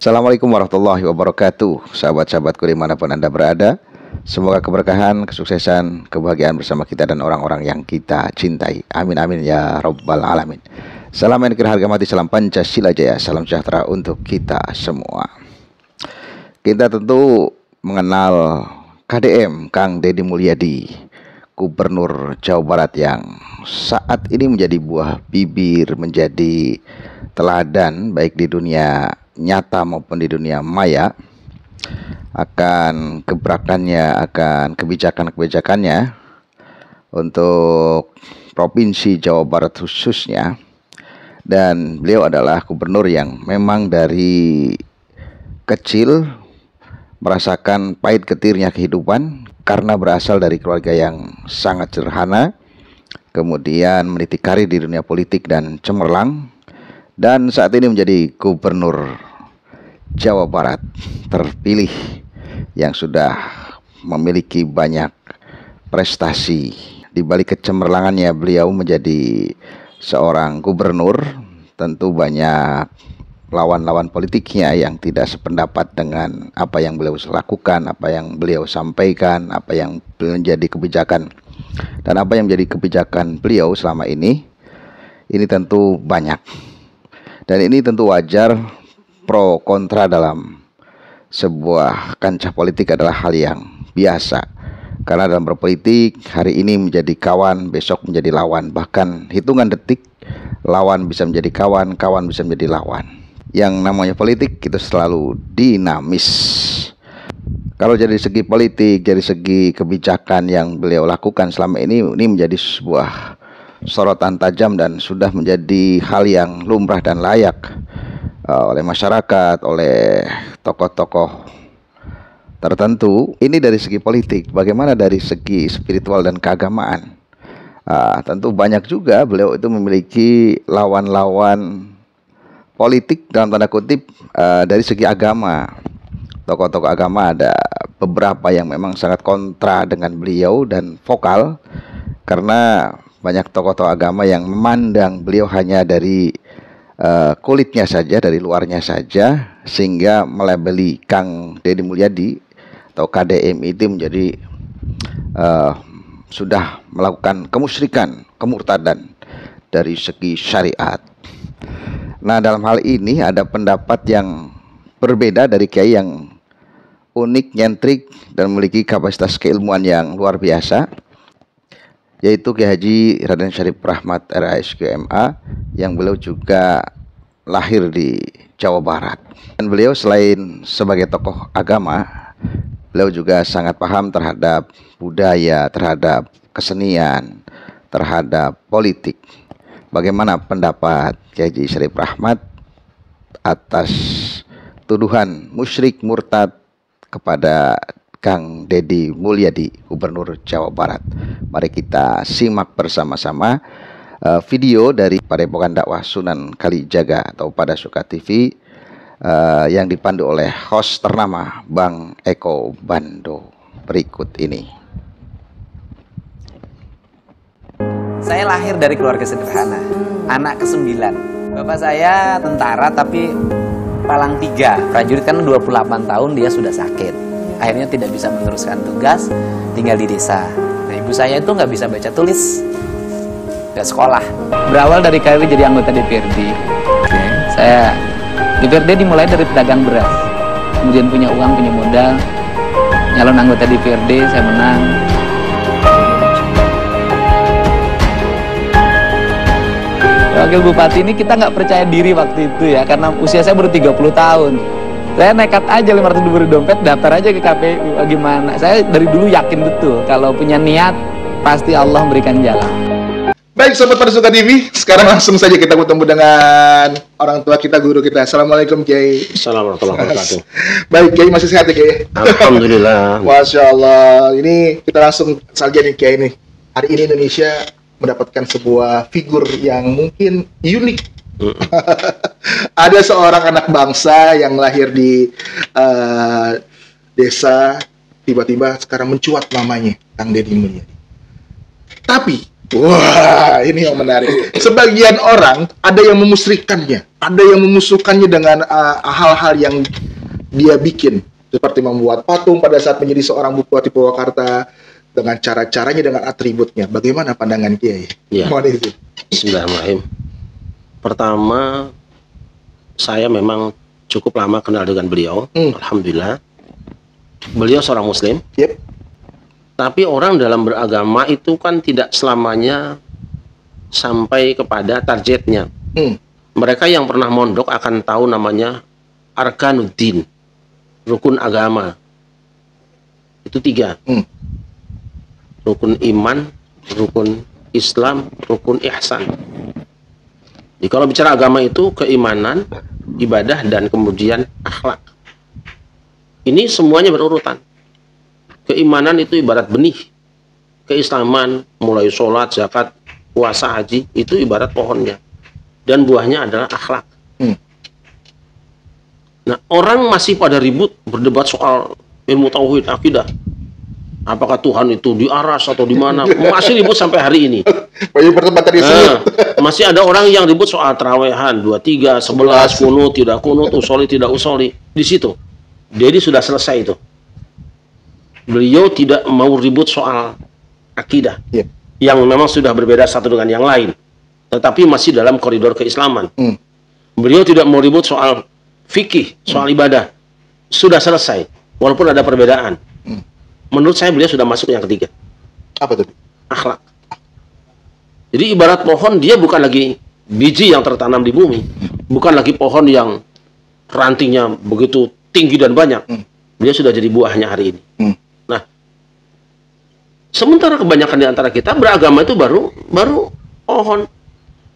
Assalamualaikum warahmatullahi wabarakatuh. Sahabat-sahabatku dimanapun Anda berada, semoga keberkahan, kesuksesan, kebahagiaan bersama kita dan orang-orang yang kita cintai. Amin amin ya rabbal alamin. Salam yang dikira harga mati, salam Pancasila Jaya, salam sejahtera untuk kita semua. Kita tentu mengenal KDM Kang Deddy Mulyadi, Gubernur Jawa Barat yang saat ini menjadi buah bibir, menjadi teladan baik di dunia nyata maupun di dunia maya akan gebrakannya, akan kebijakan-kebijakannya untuk Provinsi Jawa Barat khususnya. Dan beliau adalah gubernur yang memang dari kecil merasakan pahit getirnya kehidupan karena berasal dari keluarga yang sangat sederhana, kemudian meniti karir di dunia politik dan cemerlang, dan saat ini menjadi gubernur Jawa Barat terpilih yang sudah memiliki banyak prestasi. Di balik kecemerlangannya beliau menjadi seorang gubernur, tentu banyak lawan-lawan politiknya yang tidak sependapat dengan apa yang beliau lakukan, apa yang beliau sampaikan, apa yang menjadi kebijakan dan apa yang menjadi kebijakan beliau selama ini. Ini tentu banyak. Dan ini tentu wajar, pro kontra dalam sebuah kancah politik adalah hal yang biasa. Karena dalam berpolitik, hari ini menjadi kawan, besok menjadi lawan. Bahkan hitungan detik, lawan bisa menjadi kawan, kawan bisa menjadi lawan. Yang namanya politik itu selalu dinamis. Kalau dari segi politik, dari segi kebijakan yang beliau lakukan selama ini menjadi sebuah sorotan tajam dan sudah menjadi hal yang lumrah dan layak oleh masyarakat, oleh tokoh-tokoh tertentu. Ini dari segi politik. Bagaimana dari segi spiritual dan keagamaan? Tentu banyak juga beliau itu memiliki lawan-lawan politik dalam tanda kutip dari segi agama. Tokoh-tokoh agama ada beberapa yang memang sangat kontra dengan beliau dan vokal, karena banyak tokoh-tokoh agama yang memandang beliau hanya dari kulitnya saja, dari luarnya saja, sehingga melabeli Kang Deddy Mulyadi atau KDM itu menjadi sudah melakukan kemusyrikan, kemurtadan dari segi syariat. Nah, dalam hal ini ada pendapat yang berbeda dari kiai yang unik, nyentrik, dan memiliki kapasitas keilmuan yang luar biasa, yaitu Kiai Haji Raden Syarif Rahmat RASGMA, yang beliau juga lahir di Jawa Barat. Dan beliau selain sebagai tokoh agama, beliau juga sangat paham terhadap budaya, terhadap kesenian, terhadap politik. Bagaimana pendapat Kiai Haji Syarif Rahmat atas tuduhan musyrik murtad kepada Kang Deddy Mulyadi, Gubernur Jawa Barat? Mari kita simak bersama-sama video dari Padepokan Dakwah Sunan Kalijaga atau Padasuka TV yang dipandu oleh host ternama Bang Eko Bando berikut ini. Saya lahir dari keluarga sederhana, anak ke-9. Bapak saya tentara tapi palang 3, prajurit, kan 28 tahun dia sudah sakit. Akhirnya tidak bisa meneruskan tugas, tinggal di desa. Nah, ibu saya itu nggak bisa baca tulis, nggak sekolah. Berawal dari karir jadi anggota DPRD. Saya DPRD dimulai dari pedagang beras, kemudian punya uang, punya modal, nyalon anggota DPRD, saya menang. Wakil Bupati ini kita nggak percaya diri waktu itu ya, karena usia saya baru 30 tahun. Saya nekat aja 500.000 dompet, daftar aja ke KPU. Gimana? Saya dari dulu yakin betul kalau punya niat pasti Allah memberikan jalan. Baik Sobat Padasuka TV, sekarang langsung saja kita bertemu dengan orang tua kita, guru kita. Assalamualaikum Kiai. Assalamualaikum warahmatullahi wabarakatuh. Baik Kiai, masih sehat ya Kiai? Alhamdulillah. Masya Allah. Ini kita langsung saja nih Kiai nih. Hari ini Indonesia mendapatkan sebuah figur yang mungkin unik. Ada seorang anak bangsa yang lahir di desa, tiba-tiba sekarang mencuat namanya Kang Deddy Mulyadi. Tapi Wah, ini yang menarik. Sebagian orang ada yang memusyrikannya, ada yang memusuhkannya dengan hal-hal yang dia bikin, seperti membuat patung pada saat menjadi seorang bupati Purwakarta dengan cara-caranya, dengan atributnya. Bagaimana pandangan Kiai? Ya. Mohon izin. Bismillahirrahmanirrahim. Pertama, saya memang cukup lama kenal dengan beliau. Alhamdulillah. Beliau seorang Muslim. Yep. Tapi orang dalam beragama itu kan tidak selamanya sampai kepada targetnya. Mereka yang pernah mondok akan tahu namanya Arkanuddin, rukun agama. Itu 3. Rukun iman, rukun Islam, rukun ihsan. Jadi kalau bicara agama itu keimanan, ibadah, dan kemudian akhlak. Ini semuanya berurutan. Keimanan itu ibarat benih. Keislaman, mulai sholat, zakat, puasa, haji, itu ibarat pohonnya. Dan buahnya adalah akhlak. Nah, orang masih pada ribut berdebat soal ilmu tauhid, akidah. Apakah Tuhan itu di aras atau di mana? Masih ribut sampai hari ini. Banyak perdebatan di sini. Masih ada orang yang ribut soal terawehan, 2, 3, 11, kunut, tidak kunut, usoli, tidak usoli. Di situ. Jadi sudah selesai itu. Beliau tidak mau ribut soal akidah. Yang memang sudah berbeda satu dengan yang lain. Tetapi masih dalam koridor keislaman. Beliau tidak mau ribut soal fikih, soal ibadah. Sudah selesai. Walaupun ada perbedaan. Menurut saya beliau sudah masuk yang ketiga. Apa tuh? Akhlak. Jadi ibarat pohon, dia bukan lagi biji yang tertanam di bumi. Bukan lagi pohon yang rantingnya begitu tinggi dan banyak. Dia sudah jadi buahnya hari ini. Nah, sementara kebanyakan di antara kita beragama itu baru pohon.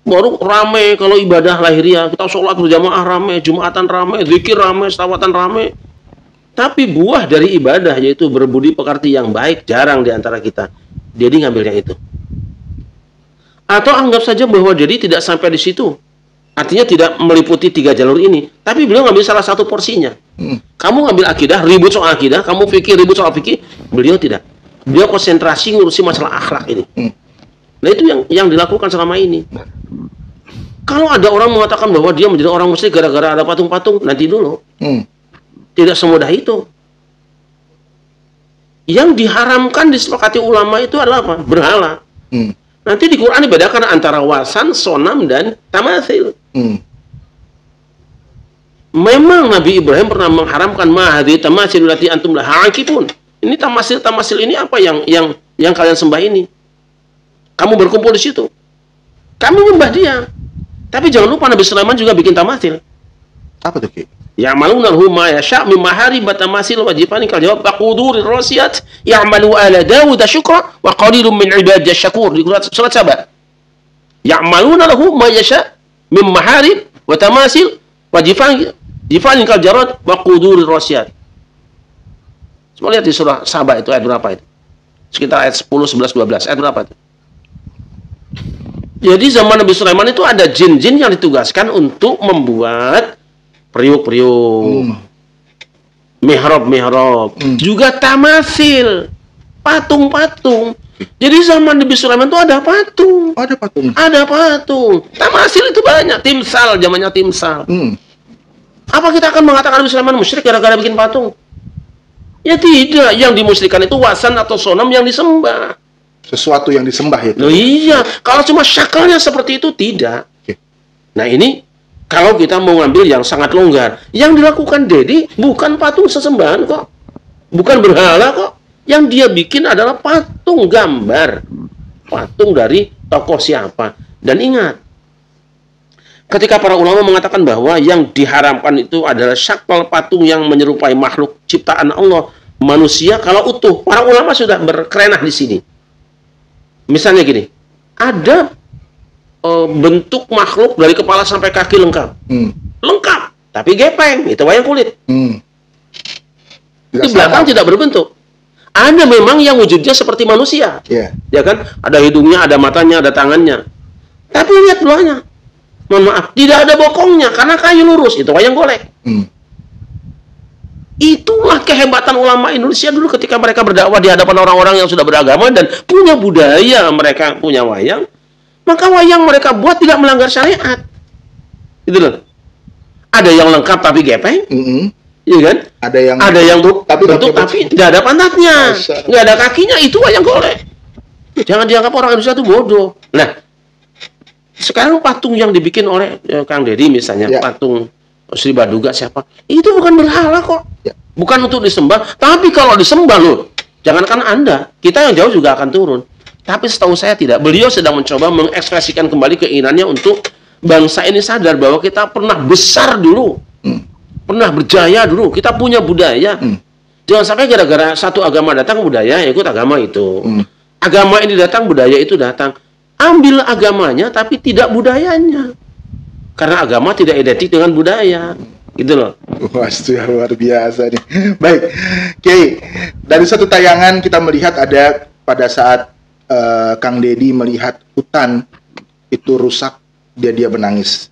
Baru rame kalau ibadah lahiriah. Kita sholat berjamaah rame, jumatan rame, zikir rame, selawatan rame. Tapi buah dari ibadah, yaitu berbudi pekerti yang baik, jarang di antara kita. Jadi ngambil yang itu. Atau anggap saja bahwa jadi tidak sampai di situ. Artinya tidak meliputi 3 jalur ini. Tapi beliau ngambil salah satu porsinya. Kamu ngambil akidah, ribut soal akidah. Kamu fikir, ribut soal fikir. Beliau tidak. Beliau konsentrasi ngurusi masalah akhlak ini. Nah, itu yang dilakukan selama ini. Kalau ada orang mengatakan bahwa dia menjadi orang musyrik gara-gara ada patung-patung, nanti dulu. Tidak semudah itu. Yang diharamkan disepakati ulama itu adalah apa? Berhala. Nanti di Quran dibedakan antara wasan, sonam, dan tamathil. Memang Nabi Ibrahim pernah mengharamkan mahadi tamathil lati antum laha akifun. Ini tamasil ini apa yang kalian sembah ini? Kamu berkumpul di situ. Kamu nyembah dia. Tapi jangan lupa Nabi Sulaiman juga bikin tamathil. Apa tuh, Ki? Ya'malunahu ma yasha' min maharib tamasil wa jifani kal jawab baqudur rasiyat ya'malu ala Dawud syukra wa qalilun min ibadiy syakur. Di surat Saba. Ya'malunahu ma yasha' min maharib wa tamasil wa jifani kal jarad wa qudur rasiyat. Coba lihat di surah Saba itu ayat berapa itu? Sekitar ayat 10, 11, 12. Ayat berapa itu? Jadi zaman Nabi Sulaiman itu ada jin-jin yang ditugaskan untuk membuat periuk-periuk, mihrab-mihrab, juga tamasil, patung-patung. Jadi zaman Nabi Sulaiman itu ada patung. Ada patung. Ada patung. Tamasil itu banyak. Timsal, zamannya timsal. Apa kita akan mengatakan Nabi Sulaiman musyrik gara-gara bikin patung? Ya tidak. Yang dimusyrikan itu wasan atau sonam yang disembah. Sesuatu yang disembah itu. Loh iya. Kalau cuma syakalnya seperti itu, tidak. Nah ini kalau kita mau ngambil yang sangat longgar, yang dilakukan Dedi bukan patung sesembahan kok, bukan berhala kok. Yang dia bikin adalah patung gambar, patung dari tokoh siapa. Dan ingat, ketika para ulama mengatakan bahwa yang diharamkan itu adalah syakal patung yang menyerupai makhluk ciptaan Allah, manusia kalau utuh. Para ulama sudah berkerenah di sini. Misalnya gini, ada bentuk makhluk dari kepala sampai kaki lengkap. Lengkap, tapi gepeng, itu wayang kulit. Di belakang tidak berbentuk. Ada memang yang wujudnya seperti manusia. Ya kan? Ada hidungnya, ada matanya, ada tangannya. Tapi lihat bawahnya. Mohon maaf, tidak ada bokongnya karena kayu lurus, itu wayang golek. Itulah kehebatan ulama Indonesia dulu ketika mereka berdakwah di hadapan orang-orang yang sudah beragama dan punya budaya, mereka punya wayang, maka wayang mereka buat tidak melanggar syariat. Gitu loh. Ada yang lengkap tapi gepeng, iya kan? Ada yang bentuk tapi tidak ada pantatnya, nggak ada kakinya, itu wayang golek. Jangan dianggap orang Indonesia itu bodoh. Nah, sekarang patung yang dibikin oleh Kang Deddy misalnya, patung Sri Baduga siapa? Itu bukan berhala kok. Bukan untuk disembah, tapi kalau disembah loh, jangankan Anda, kita yang jauh juga akan turun. Tapi setahu saya tidak. Beliau sedang mencoba mengekspresikan kembali keinginannya untuk bangsa ini sadar bahwa kita pernah besar dulu. Pernah berjaya dulu, kita punya budaya. Jangan sampai gara-gara satu agama datang budaya, ikut agama itu. Agama ini datang, budaya itu datang. Ambil agamanya tapi tidak budayanya. Karena agama tidak identik dengan budaya. Gitu loh. Wah, itu luar biasa nih. Baik, Kiai, dari satu tayangan kita melihat ada pada saat Kang Deddy melihat hutan itu rusak, dia menangis.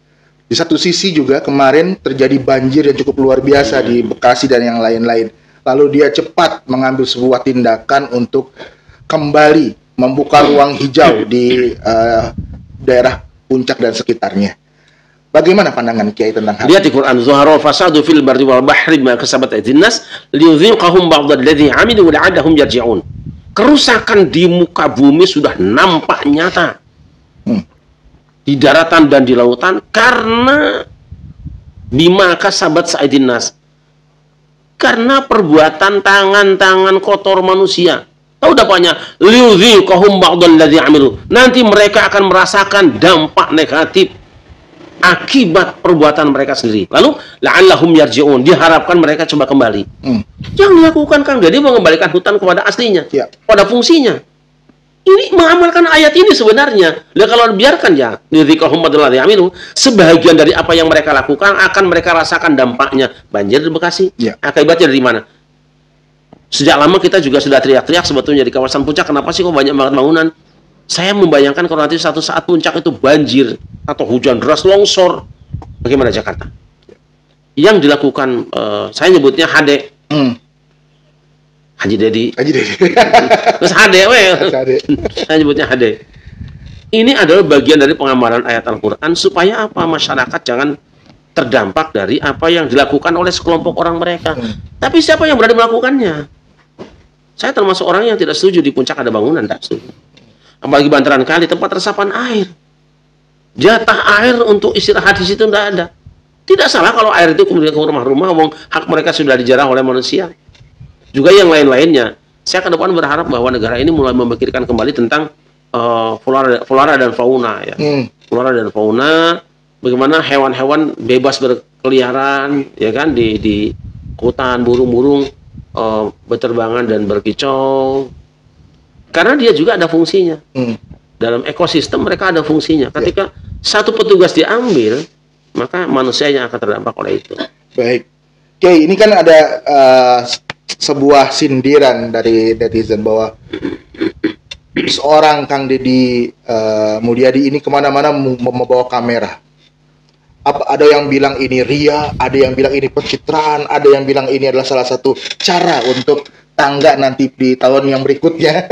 Di satu sisi juga kemarin terjadi banjir yang cukup luar biasa di Bekasi dan yang lain-lain. Lalu dia cepat mengambil sebuah tindakan untuk kembali membuka ruang hijau di daerah Puncak dan sekitarnya. Bagaimana pandangan Kiai tentang hal Lihat di Quran, zuharul fasadu fil barri wal bahri bima kasabat aydin nas liyudhiqahum ba'd alladhi 'amilu la'allahum yarji'un. Kerusakan di muka bumi sudah nampak nyata. Di daratan dan di lautan karena bima kasabat aydin nas. Karena perbuatan tangan-tangan kotor manusia. Tahu dampaknya? Liyudhiqahum ba'd alladhi 'amilu. Nanti mereka akan merasakan dampak negatif akibat perbuatan mereka sendiri. Lalu la'allahum yarji'un, diharapkan mereka coba kembali. Yang dilakukan Kang Deddy mengembalikan hutan kepada aslinya, pada fungsinya. Ini mengamalkan ayat ini sebenarnya. Nah, kalau biarkan ya, sebahagian dari apa yang mereka lakukan akan mereka rasakan dampaknya. Banjir di Bekasi, akibatnya dari mana? Sejak lama kita juga sudah teriak-teriak sebetulnya di kawasan Puncak, kenapa sih kok banyak banget bangunan? Saya membayangkan kalau nanti satu saat Puncak itu banjir atau hujan deras, longsor, bagaimana Jakarta? Yang dilakukan, saya nyebutnya HD. Haji Deddy. Terus HD, saya nyebutnya HD. Ini adalah bagian dari pengamalan ayat Al-Quran supaya apa? Masyarakat jangan terdampak dari apa yang dilakukan oleh sekelompok orang mereka. Tapi siapa yang berani melakukannya? Saya termasuk orang yang tidak setuju di Puncak ada bangunan, tak setuju. Apalagi bantaran kali, tempat resapan air. Jatah air untuk istirahat di situ tidak ada. Tidak salah kalau air itu kemudian ke rumah-rumah, hak mereka sudah dijarah oleh manusia. Juga yang lain-lainnya. Saya ke depan berharap bahwa negara ini mulai memikirkan kembali tentang flora dan fauna. Ya. Flora dan fauna, bagaimana hewan-hewan bebas berkeliaran, ya kan, di hutan, burung-burung berterbangan dan berkicau. Karena dia juga ada fungsinya. Dalam ekosistem mereka ada fungsinya. Ketika satu petugas diambil, maka manusia yang akan terdampak oleh itu. Baik. Oke, ini kan ada sebuah sindiran dari netizen bahwa seorang Kang Deddy Mulyadi ini kemana-mana membawa kamera. Ada yang bilang ini ria, ada yang bilang ini pencitraan, ada yang bilang ini adalah salah satu cara untuk tangga nanti di tahun yang berikutnya.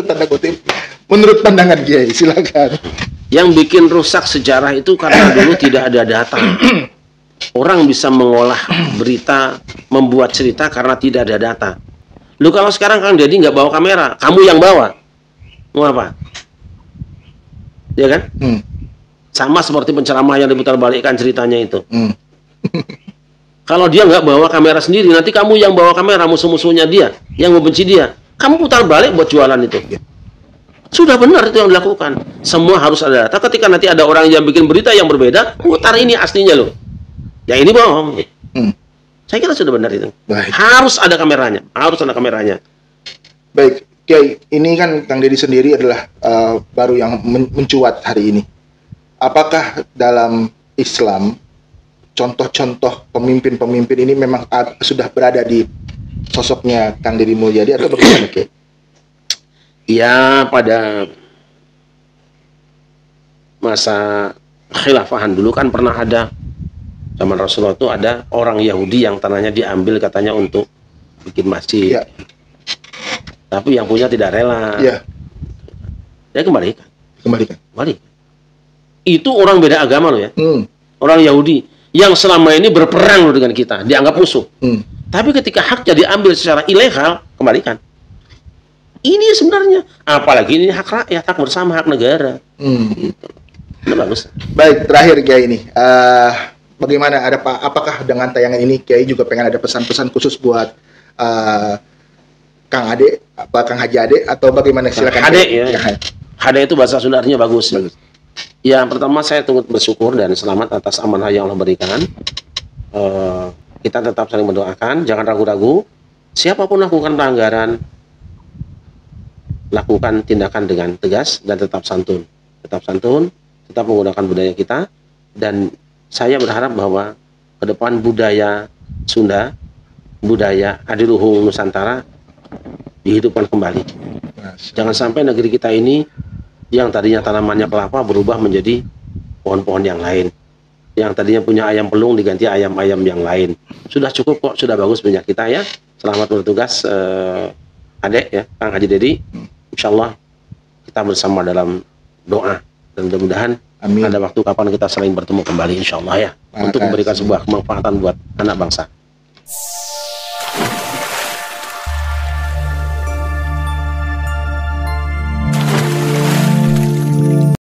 Tanda kutip. Menurut pandangan Kiai, silakan. Yang bikin rusak sejarah itu karena dulu tidak ada data. Orang bisa mengolah berita, membuat cerita karena tidak ada data. Lu kalau sekarang Kang Deddy nggak bawa kamera, kamu yang bawa, mau apa? Ya kan? Sama seperti penceramah yang diputar-balikkan ceritanya itu. Kalau dia nggak bawa kamera sendiri, nanti kamu yang bawa kamera, musuh-musuhnya dia, yang membenci dia, kamu putar balik buat jualan itu. Sudah benar itu yang dilakukan. Semua harus ada data. Ketika nanti ada orang yang bikin berita yang berbeda, putar ini aslinya loh. Ya ini bohong. Saya kira sudah benar itu. Baik. Harus ada kameranya. Harus ada kameranya. Baik, Kiai, ini kan Kang Deddy sendiri adalah baru yang mencuat hari ini. Apakah dalam Islam contoh-contoh pemimpin-pemimpin ini memang sudah berada di sosoknya Kang Deddy Mulyadi atau bagaimana, Kiai? Ya, pada masa khilafahan dulu kan pernah ada Zaman Rasulullah itu ada orang Yahudi yang tanahnya diambil katanya untuk bikin masjid. Ya. Tapi yang punya tidak rela. Ya. Dia kembalikan. Kembalikan. Kembali. Itu orang beda agama loh ya. Orang Yahudi yang selama ini berperang loh dengan kita, dianggap musuh. Tapi ketika haknya diambil secara ilegal, kembalikan. Ini sebenarnya, apalagi ini hak rakyat, hak bersama, hak negara. Gitu. Ini bagus. Baik, terakhir Kiai ini. Bagaimana apakah dengan tayangan ini Kiai juga pengen ada pesan-pesan khusus buat Kang Ade, Kang Haji Ade, atau bagaimana? Silakan. Ade ya. Hade itu bahasa Sundanya bagus. Yang pertama saya turut bersyukur dan selamat atas amanah yang Allah berikan. Kita tetap saling mendoakan, jangan ragu-ragu. Siapapun lakukan pelanggaran, lakukan tindakan dengan tegas dan tetap santun. Tetap santun, tetap menggunakan budaya kita. Dan saya berharap bahwa ke depan budaya Sunda, budaya adiluhung Nusantara dihidupkan kembali. Jangan sampai negeri kita ini yang tadinya tanamannya kelapa berubah menjadi pohon-pohon yang lain. Yang tadinya punya ayam pelung diganti ayam-ayam yang lain. Sudah cukup kok, sudah bagus punya kita ya. Selamat bertugas Adek ya, Kang Haji Dedi. Insyaallah kita bersama dalam doa dan mudah-mudahan ada waktu kapan kita saling bertemu kembali insyaallah ya. Untuk memberikan sebuah kemanfaatan buat anak bangsa.